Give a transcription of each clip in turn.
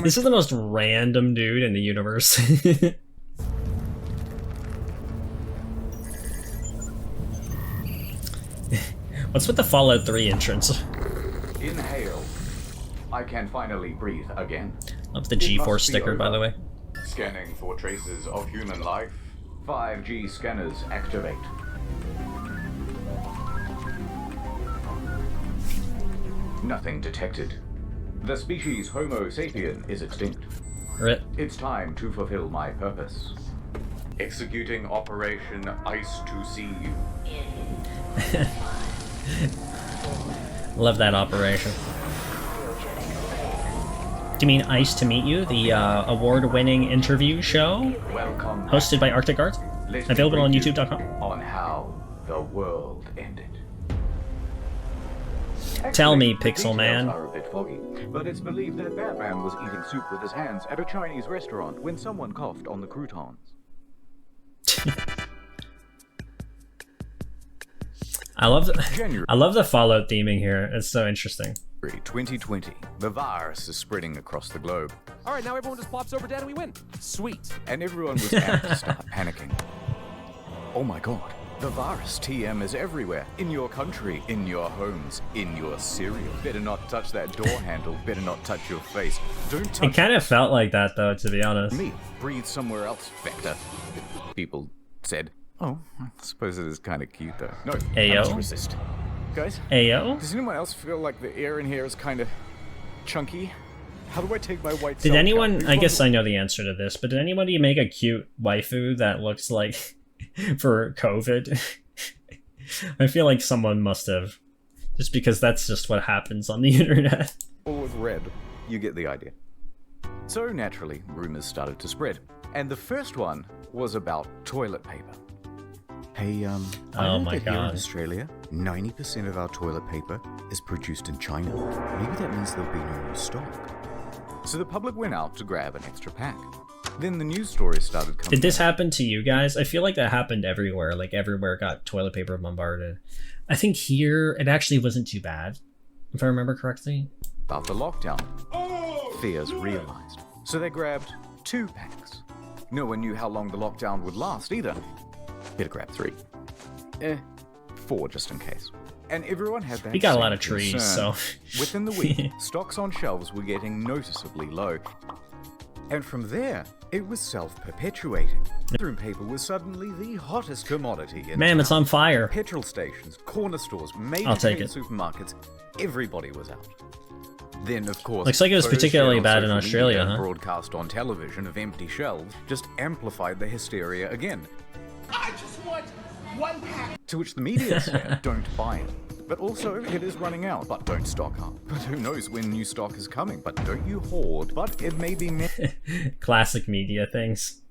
This is the most random dude in the universe. What's with the Fallout 3 entrance? Inhale. I can finally breathe again. Love the G-Force sticker, by the way. Scanning for traces of human life. 5G scanners activate. Nothing detected. The species Homo sapien is extinct. Right. It's time to fulfill my purpose. Executing Operation Ice to See You. Love that operation. Do you mean Ice to Meet You, the award-winning interview show Welcome hosted by Arctic Art? Available on YouTube.com. On how the world ended. Tell me, Actually, Pixel the Man. details are a bit foggy, but it's believed that Batman was eating soup with his hands at a Chinese restaurant when someone coughed on the croutons. I love the Fallout theming here. It's so interesting. 2020, the virus is spreading across the globe, All right, now everyone just plops over dead and we win. Sweet. and everyone was apt to start panicking. Oh my god, the virus TM is everywhere. In your country, in your homes, in your cereal. Better not touch that door handle, better not touch your face. Don't touch It kind of felt like that, though, to be honest. me. Breathe somewhere else, Vector. People said. Oh, I suppose it is kind of cute though. No, I must Ayo. resist. Guys, Ayo? does anyone else feel like the air in here is kind of chunky? How do I take my white Did cell anyone, count? I guess I know the answer to this, but did anybody make a cute waifu that looks like for COVID? I feel like someone must have. Just because that's just what happens on the internet. All with red. You get the idea. So naturally, rumors started to spread. And the first one was about toilet paper. Hey, I Oh heard my that here in God. Australia, 90% of our toilet paper is produced in China. Maybe that means there'll be no more stock. So the public went out to grab an extra pack. Then the news stories started coming. Did this happen to you guys? I feel like that happened everywhere. Like everywhere got toilet paper bombarded. I think here it actually wasn't too bad, if I remember correctly. About the lockdown. Fears realized. So they grabbed 2 packs. No one knew how long the lockdown would last either. Better grab 3. 4 just in case. And everyone had that We got a same lot of trees, concern. so Within the week, stocks on shelves were getting noticeably low. And from there, it was self-perpetuating. Bathroom paper was suddenly the hottest commodity in man, it's town. on fire. Petrol stations, corner stores, major I'll take chain it. supermarkets, everybody was out. Then, of course, Looks like it was photos particularly shared on bad in social Australia, media huh? and broadcast on television of empty shelves just amplified the hysteria again. I just want 1 pack. To which the media said, don't buy it. But also, it is running out, but don't stock up. But who knows when new stock is coming, but don't you hoard. But it may be Classic media things.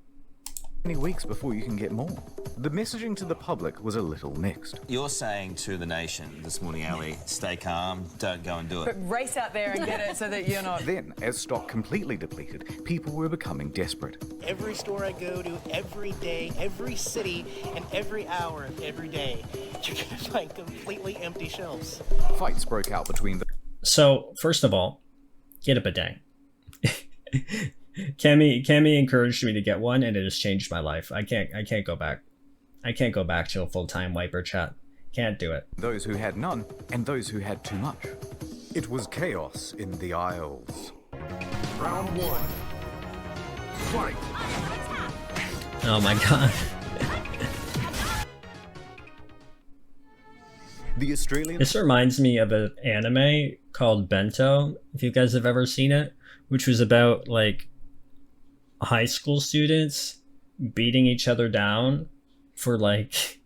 many weeks before you can get more. The messaging to the public was a little mixed. You're saying to the nation this morning, Ali, stay calm, don't go and do it. But race out there and get it so that you're not. Then, as stock completely depleted, people were becoming desperate. Every store I go to, every day, every city, and every hour of every day, you're gonna find completely empty shelves. Fights broke out between the So, first of all, get a bidet. Cammy encouraged me to get one, and it has changed my life. I can't go back. I can't go back to a full-time wiper chat. Can't do it. those who had none and those who had too much. It was chaos in the aisles. Round 1. Fight. Oh my god. The Australian This reminds me of an anime called Bento, if you guys have ever seen it, which was about like high school students beating each other down for like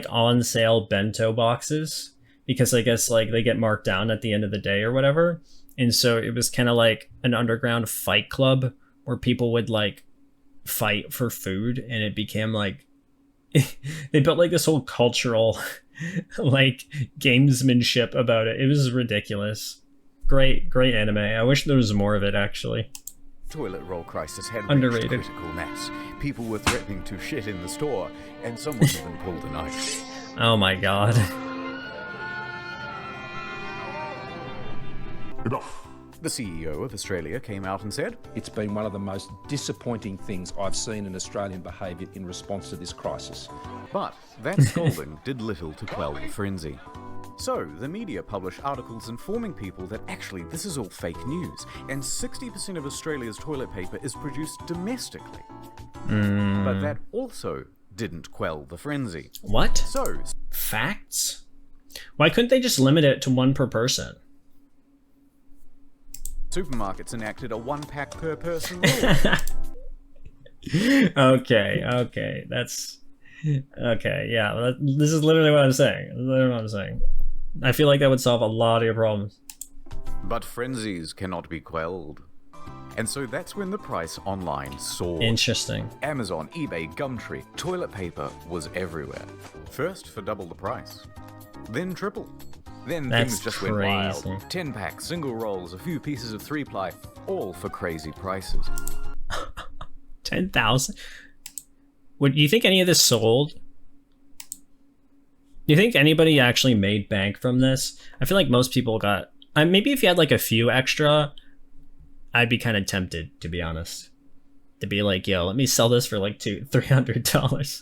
on sale bento boxes, because I guess like they get marked down at the end of the day or whatever. And so it was kind of like an underground fight club where people would like fight for food, and it became like they built like this whole cultural like gamesmanship about it. It was ridiculous. Great anime. I wish there was more of it, actually. toilet roll crisis had Underrated. reached critical mass. People were threatening to shit in the store, and someone even pulled a knife. Oh my god. Enough. The CEO of Australia came out and said, It's been one of the most disappointing things I've seen in Australian behaviour in response to this crisis. but that scolding did little to quell the frenzy. So, the media publish articles informing people that actually this is all fake news, and 60% of Australia's toilet paper is produced domestically. But that also didn't quell the frenzy. What? So, Facts? Why couldn't they just limit it to one per person? supermarkets enacted a 1-pack per person rule. Okay, that's... Okay, yeah, this is literally what I'm saying. This is literally what I'm saying. I feel like that would solve a lot of your problems. But frenzies cannot be quelled. And so that's when the price online soared. Interesting. Amazon, eBay, Gumtree, toilet paper was everywhere. First for double the price, then triple. Then That's things just went crazy. wild. 10-pack, single rolls, a few pieces of 3-ply, all for crazy prices. 10,000? Would you think any of this sold? Do you think anybody actually made bank from this? I feel like most people got... maybe if you had like a few extra, I'd be kind of tempted, to be honest. To be like, yo, let me sell this for like $300.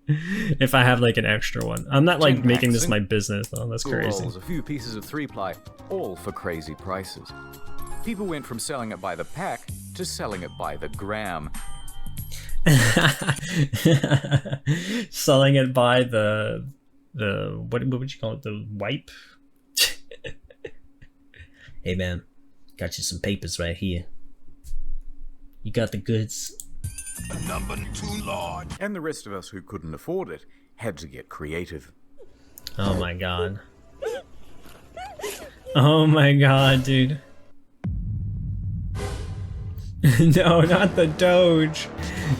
If I have like an extra one. I'm not like making this my business though, that's crazy. Rolls, a few pieces of 3-ply, all for crazy prices. People went from selling it by the pack to selling it by the gram. Selling it by the what would you call it? The wipe? Hey man, got you some papers right here. You got the goods. A number too large. And the rest of us who couldn't afford it had to get creative. Oh my god. Oh my god, dude. No, not the Doge.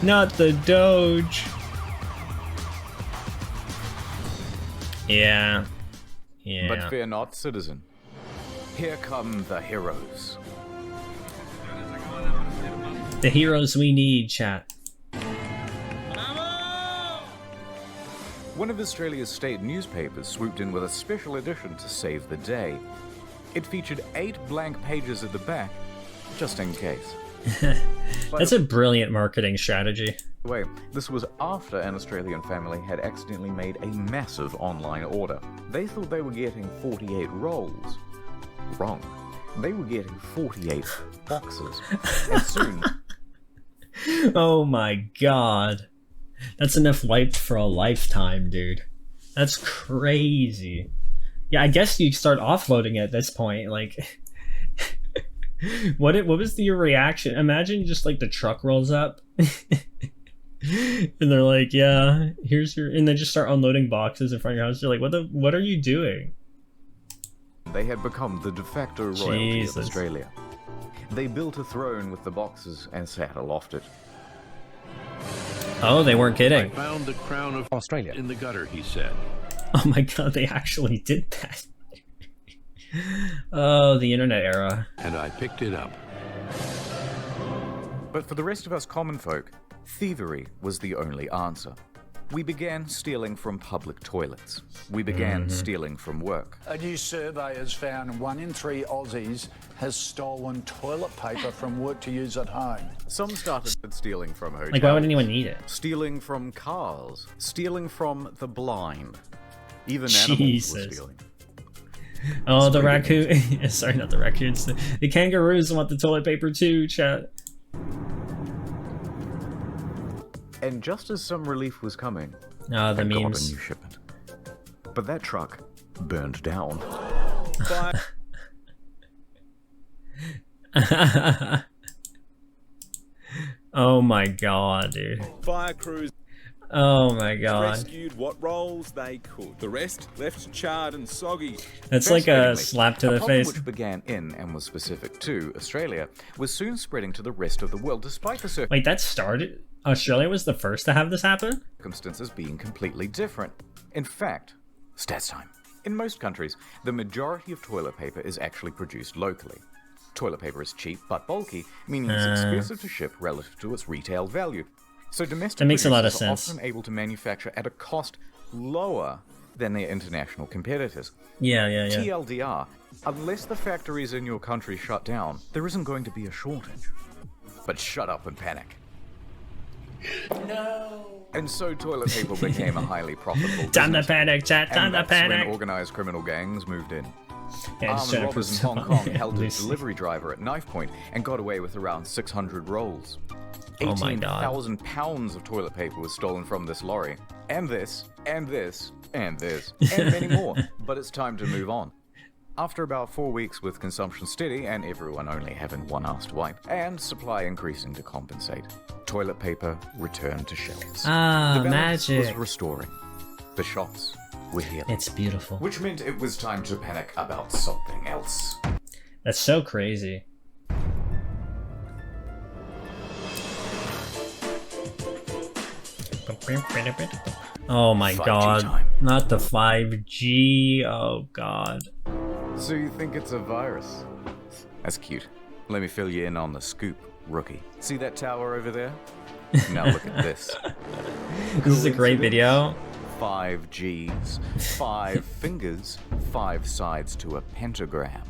Not the Doge. Yeah. Yeah. But fear not, citizen. Here come the heroes. The heroes we need, chat. One of Australia's state newspapers swooped in with a special edition to save the day. It featured 8 blank pages at the back, just in case. That's a brilliant marketing strategy. By the way, this was after an Australian family had accidentally made a massive online order. They thought they were getting 48 rolls. Wrong. They were getting 48 boxes. And soon... Oh my god. That's enough wiped for a lifetime, dude. That's crazy. Yeah, I guess you start offloading at this point, like... What was your reaction? Imagine just like the truck rolls up and they're like, yeah, here's your... And they just start unloading boxes in front of your house. You're like, what are you doing? They had become the de facto royalty Jesus. of Australia. They built a throne with the boxes and sat aloft it. Oh, they weren't kidding. Found the crown of Australia in the gutter, he said. Oh my god, they actually did that. Oh, the internet era. And I picked it up. But for the rest of us common folk, thievery was the only answer. We began stealing from public toilets. We began stealing from work. A new survey has found 1 in 3 Aussies has stolen toilet paper from work to use at home. Some started stealing from hotels. Like, why would anyone need it? Stealing from cars. Stealing from the blind. Even animals were stealing. Oh, the raccoon. Sorry, not the raccoons. The kangaroos want the toilet paper too, chat. And just as some relief was coming, Oh, the I got a memes. new shipment. But that truck burned down. Oh my god, dude. Fire crews Oh my god. rescued what rolls they could. The rest left charred and soggy. That's like a Fascinatingly, slap to a the problem face. which began in and was specific to Australia was soon spreading to the rest of the world, despite the Wait, that started? Australia was the first to have this happen? circumstances being completely different. In fact, stats time. In most countries, the majority of toilet paper is actually produced locally. Toilet paper is cheap but bulky, meaning it's expensive to ship relative to its retail value. So domestic That makes a lot of producers are sense. often able to manufacture at a cost lower than their international competitors. Yeah. TLDR, unless the factories in your country shut down, there isn't going to be a shortage. But shut up and panic. No. And so toilet paper became a highly profitable Time to business. panic, chat. Time And to that's when panic. organized criminal gangs moved in. Yeah, just Armed trying to robbers in put Hong Kong some- held a Lucy. delivery driver at knife point and got away with around 600 rolls. Oh my God. 18,000 pounds of toilet paper was stolen from this lorry. And this, and this, and this, and many more. But it's time to move on. After about 4 weeks with consumption steady and everyone only having one ass to wipe, and supply increasing to compensate, toilet paper returned to shelves. Ah, The balance was magic. restoring. The shops were healing. It's beautiful. Which meant it was time to panic about something else. That's so crazy. Oh my 5G god. time. Not the 5G. Oh god. So you think it's a virus? That's cute. Let me fill you in on the scoop, rookie. See that tower over there? Now look at this. This is a great video. 5 Gs, 5 fingers, 5 sides to a pentagram.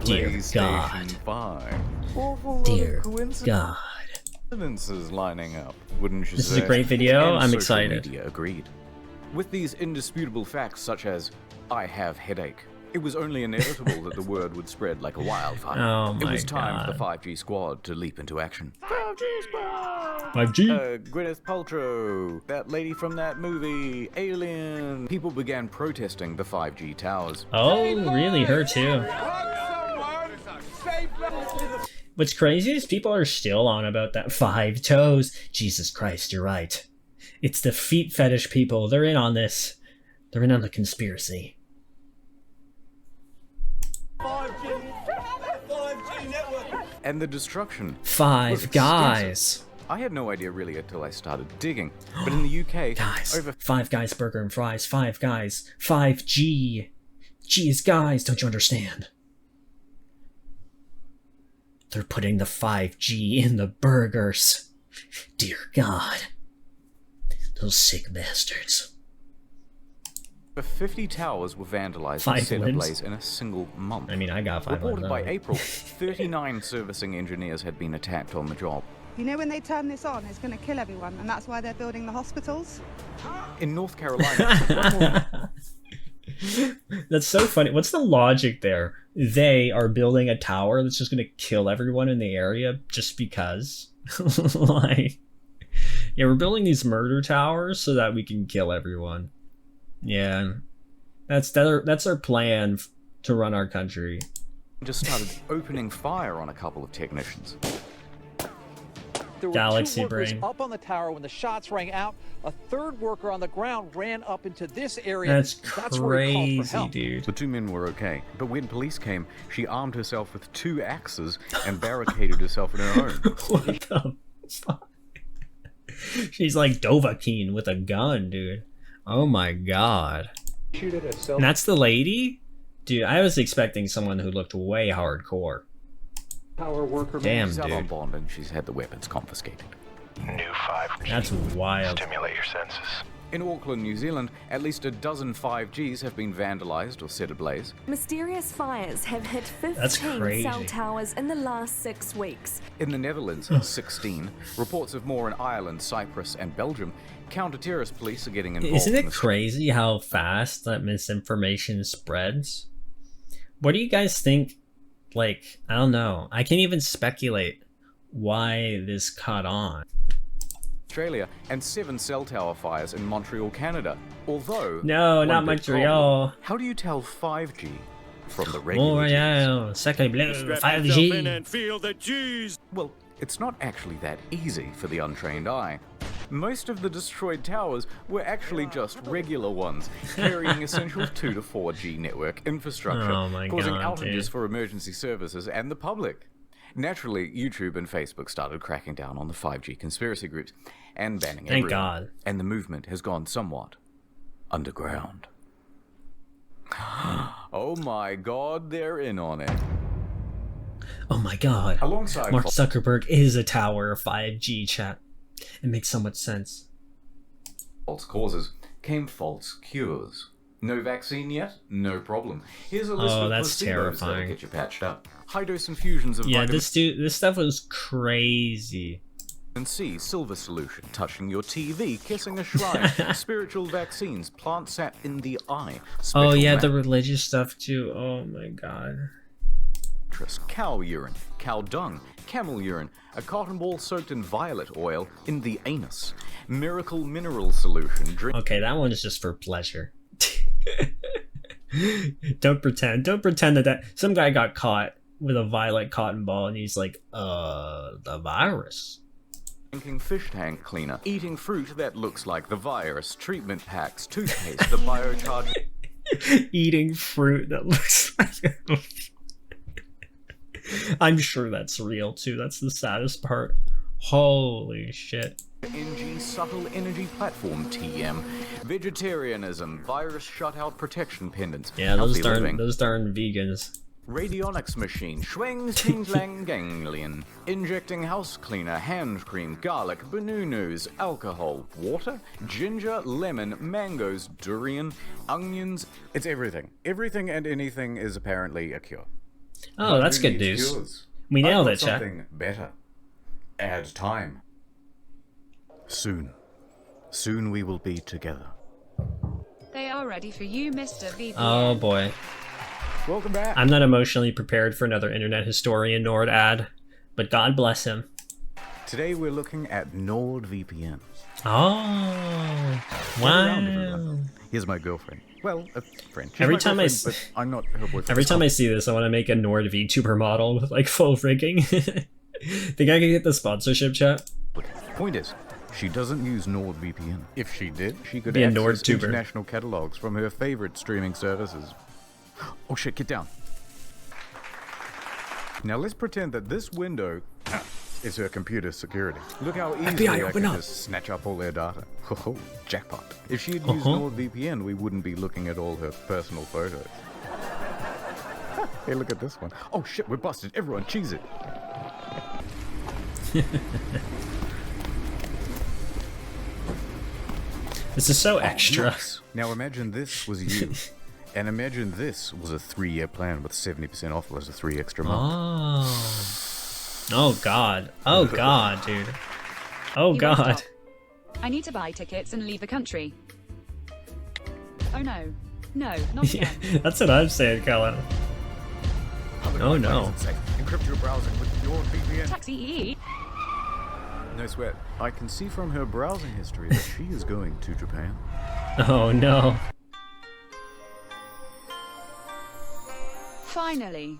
Dear PlayStation God. 5. Awful lot Dear of coincidences God. lining up, wouldn't you This say? is a great video. And I'm social excited. Media agreed. With these indisputable facts such as, I have headache, it was only inevitable that the word would spread like a wildfire. Oh It my was time for the God. 5G squad to leap into action. 5G. Gwyneth Paltrow, that lady from that movie, Alien. People began protesting the 5G towers. Oh, really? Her too. What's crazy is people are still on about that 5 toes. Jesus Christ, you're right. It's the feet fetish people. They're in on this. They're in on the conspiracy. 5G network. And the destruction. was Five extensive. Guys. I had no idea really until I started digging. But in the UK, Guys. over 5 Guys burger and fries. 5 Guys. 5G. Geez, guys, don't you understand? They're putting the 5G in the burgers. Dear God. Those sick bastards. 50 towers were vandalized 5 and set limbs? ablaze in a single month. I mean, I got 5 Reported by limbs. April, 39 servicing engineers had been attacked on the job. You know when they turn this on, it's going to kill everyone, and that's why they're building the hospitals? In North Carolina, That's so funny. What's the logic there? They are building a tower that's just going to kill everyone in the area just because. Like, yeah, we're building these murder towers so that we can kill everyone. Yeah, that's our plan to run our country. just started opening fire on a couple of technicians. There were Galaxy 2 workers brain. up on the tower when the shots rang out. A 3rd worker on the ground ran up into this area. That's where he called for crazy, help. dude. The 2 men were okay, but when police came, she armed herself with 2 axes and barricaded herself in her home. What the fuck? She's like Dovahkiin with a gun, dude. Oh my god. And that's the lady? Dude, I was expecting someone who looked way hardcore. Power worker. Damn, She's out on dude. bond and she's had the weapons confiscated. New 5G. That's wild. Stimulate your senses. In Auckland, New Zealand, at least a dozen 5Gs have been vandalized or set ablaze. Mysterious fires have hit That's 15 crazy. cell towers in the last 6 weeks. In the Netherlands, 16. Reports of more in Ireland, Cyprus, and Belgium. Counter-terrorist police are getting involved. Isn't in it the crazy how fast that misinformation spreads? What do you guys think? Like, I don't know. I can't even speculate why this caught on. Australia and 7 cell tower fires in Montreal, Canada. Although No, one not big Montreal. problem, how do you tell 5G from the regular Gs? Montreal, Sacre Bleu, Strap 5G. yourself in and feel the G's. Well, it's not actually that easy for the untrained eye. Most of the destroyed towers were actually just regular ones, carrying essential 2 to 4G network infrastructure, Oh my causing God, outages dude. for emergency services and the public. Naturally, YouTube and Facebook started cracking down on the 5G conspiracy groups and banning Thank everyone. God. And the movement has gone somewhat underground. Oh my God, they're in on it. Oh my god. Alongside Mark Zuckerberg is a tower of 5G, chat. It makes so much sense. false causes came false cures. No vaccine yet? No problem. Here's a list of that's placebos that'll terrifying. get you patched up. High-dose infusions of Yeah, vitamin this stuff was crazy. C, silver solution, touching your TV, kissing a shrine, spiritual vaccines, plant sap in the eye. Oh yeah, special the religious stuff too. Oh my god. mattress, cow urine, cow dung, camel urine, a cotton ball soaked in violet oil in the anus, miracle mineral solution. Okay, that one is just for pleasure. Don't pretend that some guy got caught with a violet cotton ball and he's like, the virus. Drinking fish tank cleaner, eating fruit that looks like the virus, treatment packs, toothpaste, the biocharge. Eating fruit that looks like I'm sure that's real too. That's the saddest part. Holy shit. NG subtle energy platform TM, vegetarianism, virus shutout protection pendants. Yeah, those healthy darn vegans. Radionics machine, schwang ting lang ganglion, injecting house cleaner, hand cream, garlic, bananas, alcohol, water, ginger, lemon, mangoes, durian, onions. It's everything. Everything and anything is apparently a cure. Oh, But that's who good needs news. cures? We nailed I've it, got chat. something better. Add time. Soon. Soon we will be together. They are ready for you, Mr. VPN. Oh boy. Welcome back. I'm not emotionally prepared for another internet historian Nord ad, but God bless him. Today we're looking at NordVPN. Oh, wow. Here's my girlfriend. Well, a friend. She's Every my time girlfriend, but I'm not her boyfriend. Every time I see this, I want to make a Nord VTuber model with like full rigging. Think I can get the sponsorship, chat? Point is, she doesn't use NordVPN. If she did, she could Be a access NordTuber. international catalogs from her favorite streaming services. Oh shit, get down. Now let's pretend that this window is her computer security. Look how easily FBI, I open can up. just snatch up all their data. Oh, jackpot. If she had used NordVPN, we wouldn't be looking at all her personal photos. Hey, look at this one. Oh shit, we're busted. Everyone, cheese it. This is so extra. Yes. Now imagine this was you. And imagine this was a 3-year plan with 70% off as a 3 extra months. Oh god. Oh god, dude. Oh You won't god. stop. I need to buy tickets and leave the country. Oh no. No, not Yeah, again. that's what I'm saying, Colin. Oh no. Encrypt your browsing with NordVPN. Taxi EE. No sweat. I can see from her browsing history that she is going to Japan. Oh no. Finally.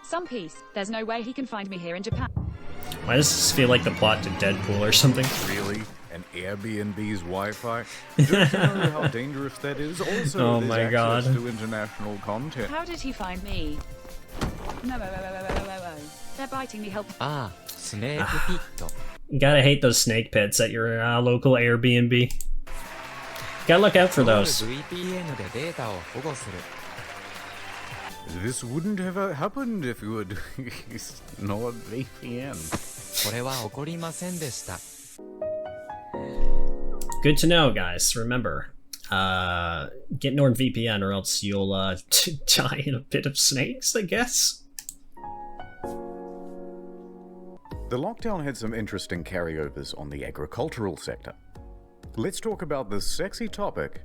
Some peace. There's no way he can find me here in Japan. Why does this feel like the plot to Deadpool or something? Really? An Airbnb's Wi-Fi? Don't you know how dangerous that is? Also, Oh there's my access God. to international content. How did he find me? No, they're biting me. Help. You gotta hate those snake pits at your local Airbnb. Gotta look out for those. This wouldn't have happened if you would use NordVPN. Good to know, guys. Remember, get NordVPN or else you'll die in a pit of snakes, I guess. The lockdown had some interesting carryovers on the agricultural sector. Let's talk about the sexy topic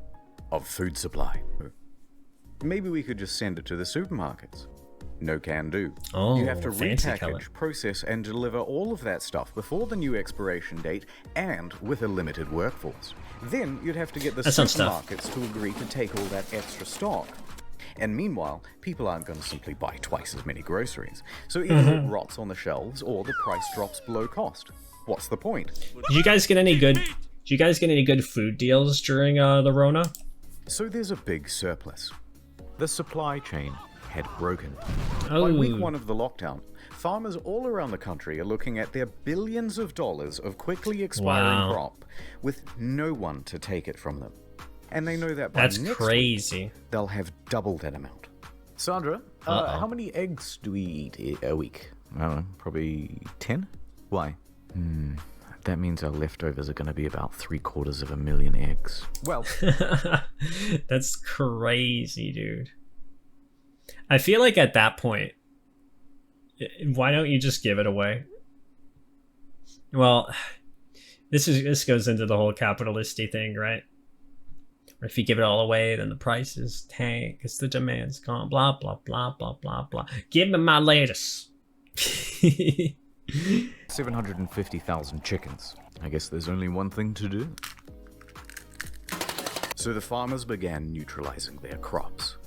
of food supply. Maybe we could just send it to the supermarkets. No can do. Oh, you have to fancy repackage, color. process, and deliver all of that stuff before the new expiration date and with a limited workforce. Then you'd have to get the That's some stuff. supermarkets to agree to take all that extra stock. And meanwhile, people aren't going to simply buy twice as many groceries. So either it rots on the shelves or the price drops below cost. What's the point? Did you guys get any good food deals during the Rona? So there's a big surplus. The supply chain had broken. By Oh. week 1 of the lockdown, farmers all around the country are looking at their billions of dollars of quickly expiring Wow. crop with no one to take it from them. And they know that by That's next crazy. week, they'll have double that amount. Sandra, how many eggs do we eat a week? I don't know, probably 10? Why? That means our leftovers are going to be about 750,000 eggs. Well, that's crazy, dude. I feel like at that point, why don't you just give it away? Well, this goes into the whole capitalistic thing, right? Or if you give it all away, then the prices tank because the demand's gone. Blah blah blah blah blah blah. Give me my lettuce. 750,000 chickens. I guess there's only one thing to do. So the farmers began neutralizing their crops.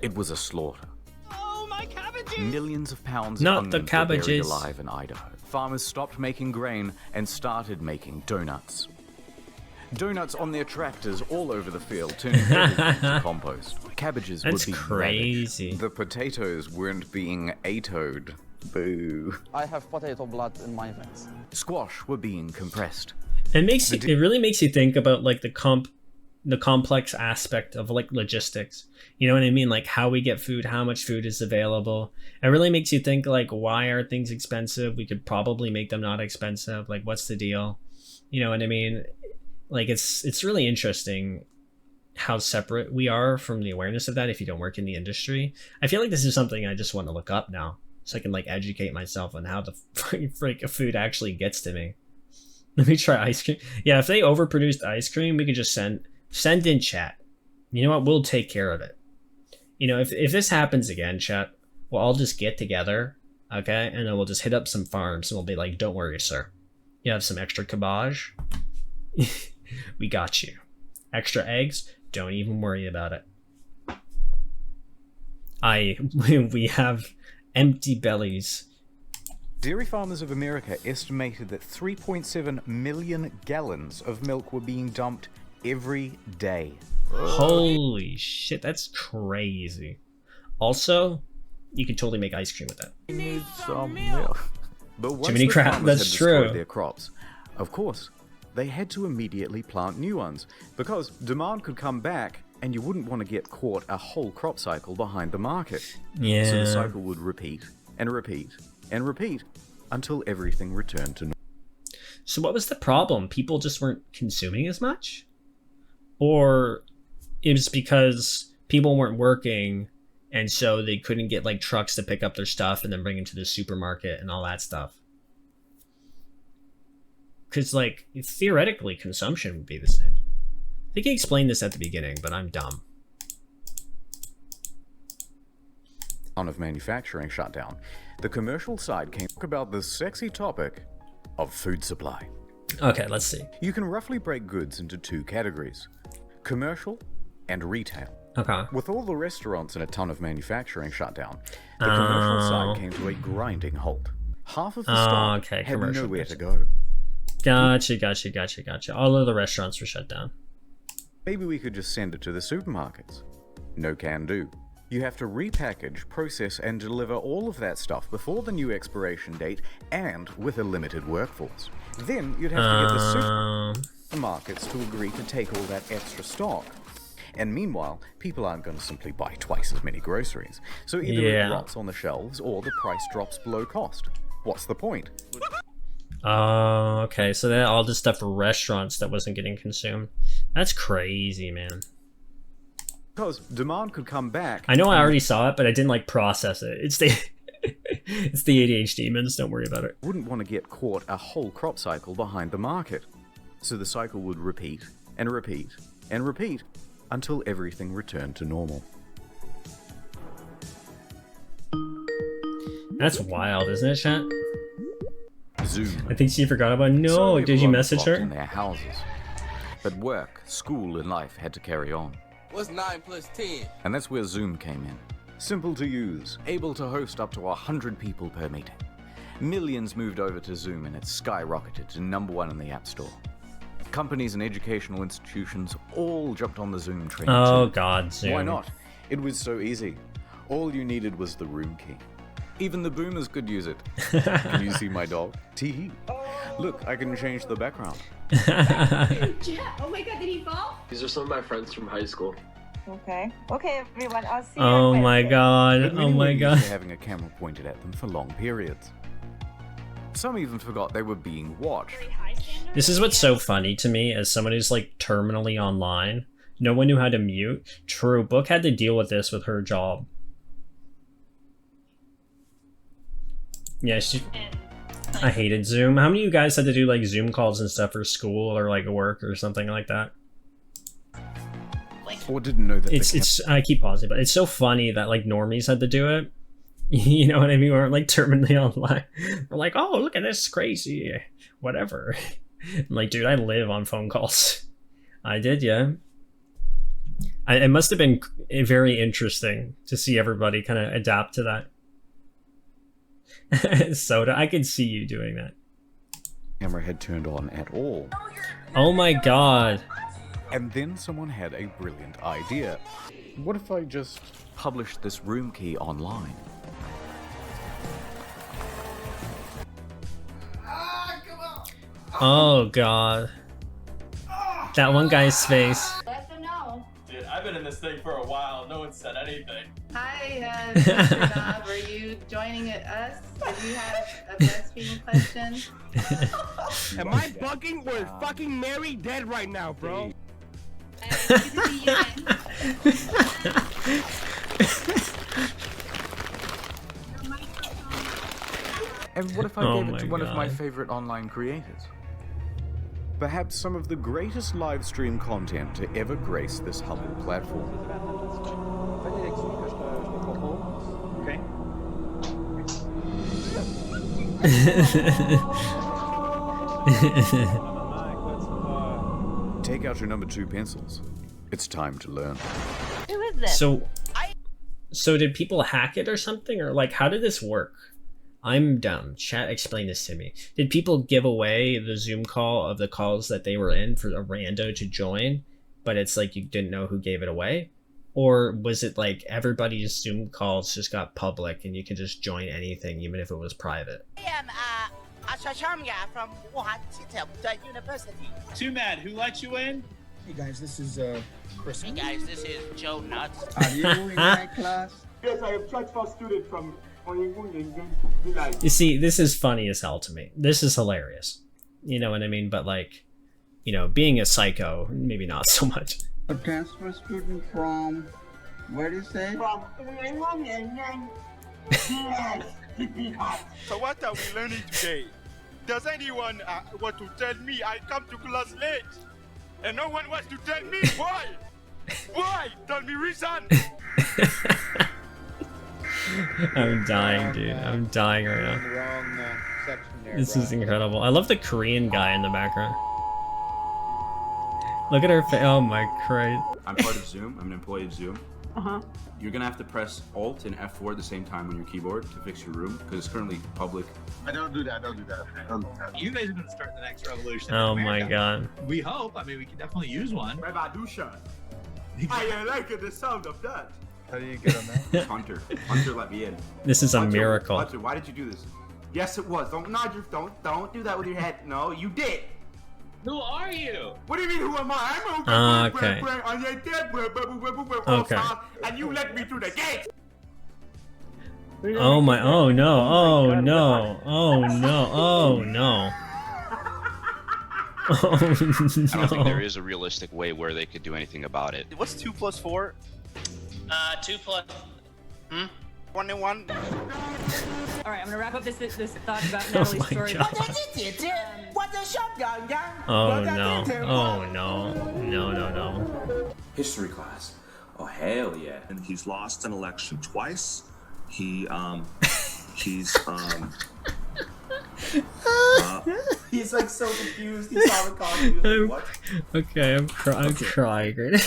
It was a slaughter. Oh, my cabbages! Millions of pounds Not of the onions were buried cabbages. alive in Idaho. Farmers stopped making grain and started making donuts. Donuts on their tractors all over the field, turning everything to compost. Cabbages That's would be crazy. ravaged. The potatoes weren't being atoed. Boo. I have potato blood in my veins. Squash were being compressed. It really makes you think about like the complex aspect of like logistics. You know what I mean? Like how we get food, how much food is available. It really makes you think like, why are things expensive? We could probably make them not expensive. Like, what's the deal? You know what I mean? Like it's really interesting how separate we are from the awareness of that if you don't work in the industry. I feel like this is something I just want to look up now so I can like educate myself on how the freak of food actually gets to me. Let me try ice cream. Yeah, if they overproduced ice cream, we could just send in chat. You know what? We'll take care of it. You know, if this happens again, chat, we'll all just get together, okay? And then we'll just hit up some farms and we'll be like, don't worry, sir. You have some extra cabbage? We got you. Extra eggs? Don't even worry about it. We have empty bellies. Dairy Farmers of America estimated that 3.7 million gallons of milk were being dumped every day. Holy shit, that's crazy. Also, you can totally make ice cream with that. We need some milk. But once Jiminy the Crab, farmers that's had destroyed true. their crops, of course, they had to immediately plant new ones because demand could come back and you wouldn't want to get caught a whole crop cycle behind the market. Yeah. So the cycle would repeat and repeat and repeat until everything returned to normal. So what was the problem? People just weren't consuming as much? Or it was because people weren't working and so they couldn't get like trucks to pick up their stuff and then bring it to the supermarket and all that stuff? Because like theoretically consumption would be the same. I think he explained this at the beginning, but I'm dumb. Of manufacturing shutdown, the commercial side came to talk about the sexy topic of food supply. Okay, let's see. You can roughly break goods into two categories: commercial and retail. Okay. With all the restaurants and a ton of manufacturing shut down, the commercial side came to a grinding halt. Half of the stock had nowhere to go. Gotcha. All of the restaurants were shut down. Maybe we could just send it to the supermarkets. No can do. You have to repackage, process, and deliver all of that stuff before the new expiration date and with a limited workforce. Then you'd have to get the supermarkets to agree to take all that extra stock. And meanwhile, people aren't going to simply buy twice as many groceries. So either it rots on the shelves or the price drops below cost. What's the point? Oh, okay. So that all this stuff for restaurants that wasn't getting consumed. That's crazy, man. Because demand could come back. I know I already saw it, but I didn't like process it. It's the it's the ADHD demons. Don't worry about it. Wouldn't want to get caught a whole crop cycle behind the market. So the cycle would repeat and repeat and repeat until everything returned to normal. That's wild, isn't it, chat? Zoom. I think she forgot about. No, So did you everyone message flocked her? in their houses. But work, school, and life had to carry on. What's 9 plus 10? And that's where Zoom came in. Simple to use, able to host up to 100 people per meeting. Millions moved over to Zoom and it skyrocketed to #1 in the App Store. Companies and educational institutions all jumped on the Zoom train. Oh too. God, Zoom. Why not? It was so easy. All you needed was the room key. Even the boomers could use it. Can you see my dog? Teehee. Look, I can change the background. Oh my god, did he fall? These are some of my friends from high school. Okay. Okay, everyone, I'll see you. Oh my God. But Oh many my were God. used to having a camera pointed at them for long periods. Some even forgot they were being watched. This is what's so funny to me as someone who's like terminally online. No one knew how to mute. True, Book had to deal with this with her job. Yeah, I hated Zoom. How many of you guys had to do like Zoom calls and stuff for school or like work or something like that? Or didn't know that It's I keep pausing, but it's so funny that like normies had to do it. You know what I mean? We're like terminally online. We're like, oh, look at this crazy, whatever. I'm like, dude, I live on phone calls. I did, yeah. It must have been very interesting to see everybody kind of adapt to that. Soda, I could see you doing that. Camera had turned on at all. Oh my god. And then someone had a brilliant idea. What if I just published this room key online? Oh god. That one guy's face. Let them know. Dude, I've been in this thing for a while. No one said anything. Hi, Mr. Dob. Are you joining us? Do you have a breastfeeding question? Am I bugging or is fucking Mary dead right now, bro? And what if I gave it to one of my favorite online creators? Perhaps some of the greatest live stream content to ever grace this humble platform. Okay. Take out your number 2 pencils. It's time to learn. Who is this? So did people hack it or something? Or like, how did this work? I'm dumb. Chat, explain this to me. Did people give away the Zoom call of the calls that they were in for a rando to join, but it's like you didn't know who gave it away? Or was it like everybody's Zoom calls just got public and you could just join anything even if it was private? I am Ashashamya from Wuhan University. Too mad. Who let you in? Hey guys, this is Chris. Hey guys, this is Joe Nuts. Are you in my class? Yes, I am transfer student from. You see, this is funny as hell to me. This is hilarious. You know what I mean? But like, you know, being a psycho, maybe not so much. A transfer student from, where do you say? From. So what are we learning today? Does anyone want to tell me I come to class late? And no one wants to tell me why? Why? Tell me reason. I'm dying, dude. I'm dying right now. This is incredible. I love the Korean guy in the background. Look at her face. Oh my Christ. I'm part of Zoom. I'm an employee of Zoom. You're gonna have to press Alt and F4 at the same time on your keyboard to fix your room because it's currently public. I don't do that. You guys are going to start the next revolution. Oh my god. We hope. I mean, we can definitely use one. Revolution. I like the sound of that. How do you get on that? Hunter let me in. This is a miracle. Hunter, why did you do this? Yes, it was. Don't nod your. Don't do that with your head. No, you did. Who are you? What do you mean, who am I? I'm okay. Okay. And you let me through the gate. Oh my, oh no, oh no, oh no, oh no. Oh I don't think no. there is a realistic way where they could do anything about it. What's 2 plus 4? 2 plus. 21. All right, I'm gonna wrap up this thought about Oh Natalie's my story. God. Oh no, oh no, no, no, no. History class. Oh hell yeah. And he's lost an election twice. He's He's like so confused. He saw the costume. Like, what? Okay, I'm crying right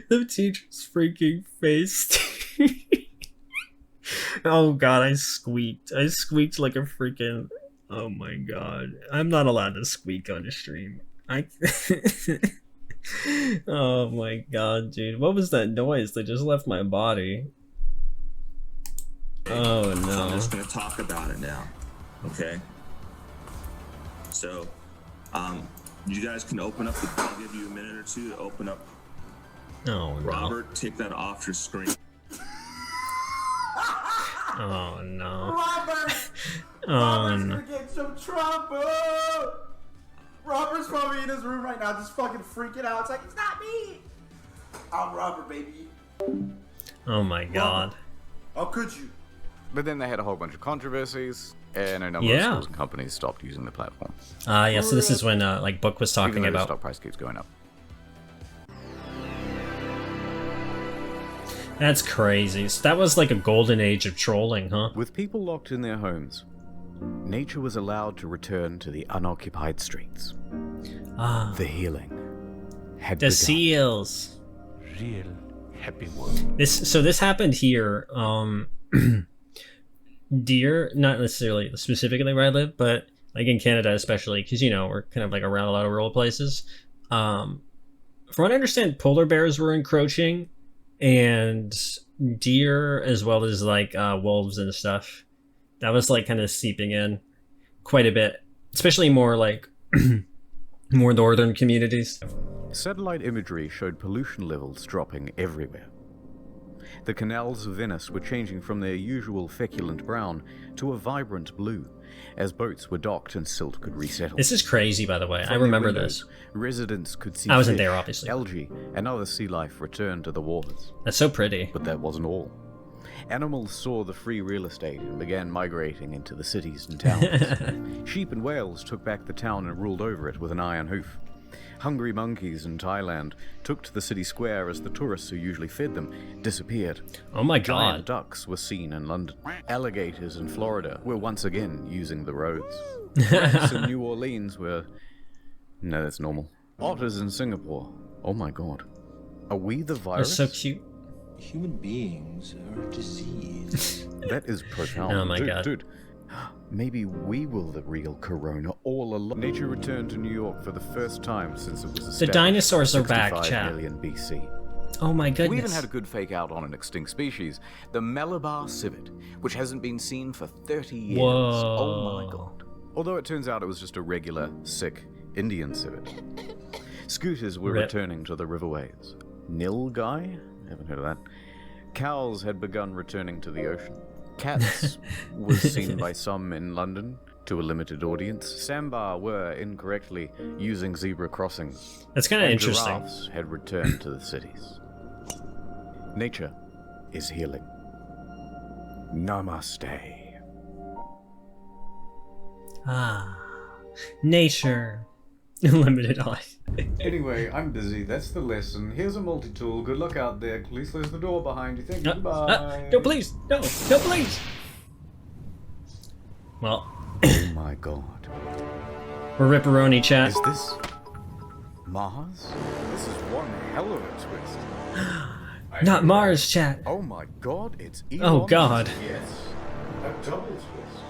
the teacher's freaking face. Oh god, I squeaked like a freaking, oh my god, I'm not allowed to squeak on the stream. Oh my god, dude, what was that noise that just left my body? Oh no. So I'm just gonna talk about it now. Okay. So, you guys can open up I'll give you a minute or two to open up. Oh no. Robert, take that off your screen. Oh no. Robert! Oh Robert's no. gonna get some trouble! Robert's probably in his room right now just fucking freaking out. It's like, it's not me! I'm Robert, baby. Oh my god. How could you? But then they had a whole bunch of controversies, and a number of schools and companies stopped using the platform. Yeah, so this is when like Book was talking Even though the about. stock price keeps going up. That's crazy. So that was like a golden age of trolling, huh? With people locked in their homes, nature was allowed to return to the unoccupied streets. Ah. The healing had The begun. seals. Real happy world. This happened here. Deer, not necessarily specifically where I live, but like in Canada especially, because you know we're kind of like around a lot of rural places. From what I understand, polar bears were encroaching, and deer as well as like wolves and stuff. That was like kind of seeping in quite a bit, especially more like more northern communities. Satellite imagery showed pollution levels dropping everywhere. The canals of Venice were changing from their usual feculent brown to a vibrant blue, as boats were docked and silt could resettle. This is crazy, by the way. From I their remember windows, this. Residents could see I wasn't fish, there, obviously. algae, and other sea life return to the waters. That's so pretty. But that wasn't all. Animals saw the free real estate and began migrating into the cities and towns. Sheep and whales took back the town and ruled over it with an iron hoof. Hungry monkeys in Thailand took to the city square as the tourists who usually fed them disappeared. Oh my Giant god. ducks were seen in London. Alligators in Florida were once again using the roads. Rats in New Orleans were... No, that's normal. Otters in Singapore. Oh my god. Are we the virus? That's so cute. Human beings are a disease. That is profound. Oh my god. Dude, maybe we were the real corona all along. Nature returned to New York for the first time since it was established. The dinosaurs are back, 65 chat. million BC. Oh my goodness. We even had a good fake out on an extinct species, the Malabar civet, which hasn't been seen for 30 years. Whoa. Oh my god. Although it turns out it was just a regular, sick Indian civet. Scooters were Rip. returning to the riverways. Nilgai? Haven't heard of that. Cows had begun returning to the ocean. Cats was seen by some in London to a limited audience. Sambar were incorrectly using zebra crossings. That's kind of And interesting. Giraffes had returned to the cities. Nature is healing. Namaste. Ah. Nature. Limited life. Anyway, I'm busy. That's the lesson. Here's a multi-tool. Good luck out there. Please close the door behind you. Thank you. Goodbye. No, please. No, please. Well. Oh my god. We're Ripperoni, chat. Is this Mars? This is one hell of a twist. Not Mars, chat. Oh my god, it's Elon. Oh god. Yes. A double twist.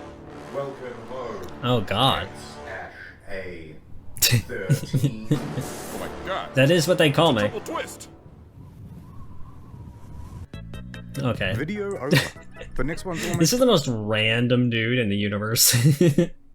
Welcome home. Oh god. Ash A 13. Oh my god. That is what they call me. Double twist. Video over. The next one's almost... This is the most random dude in the universe.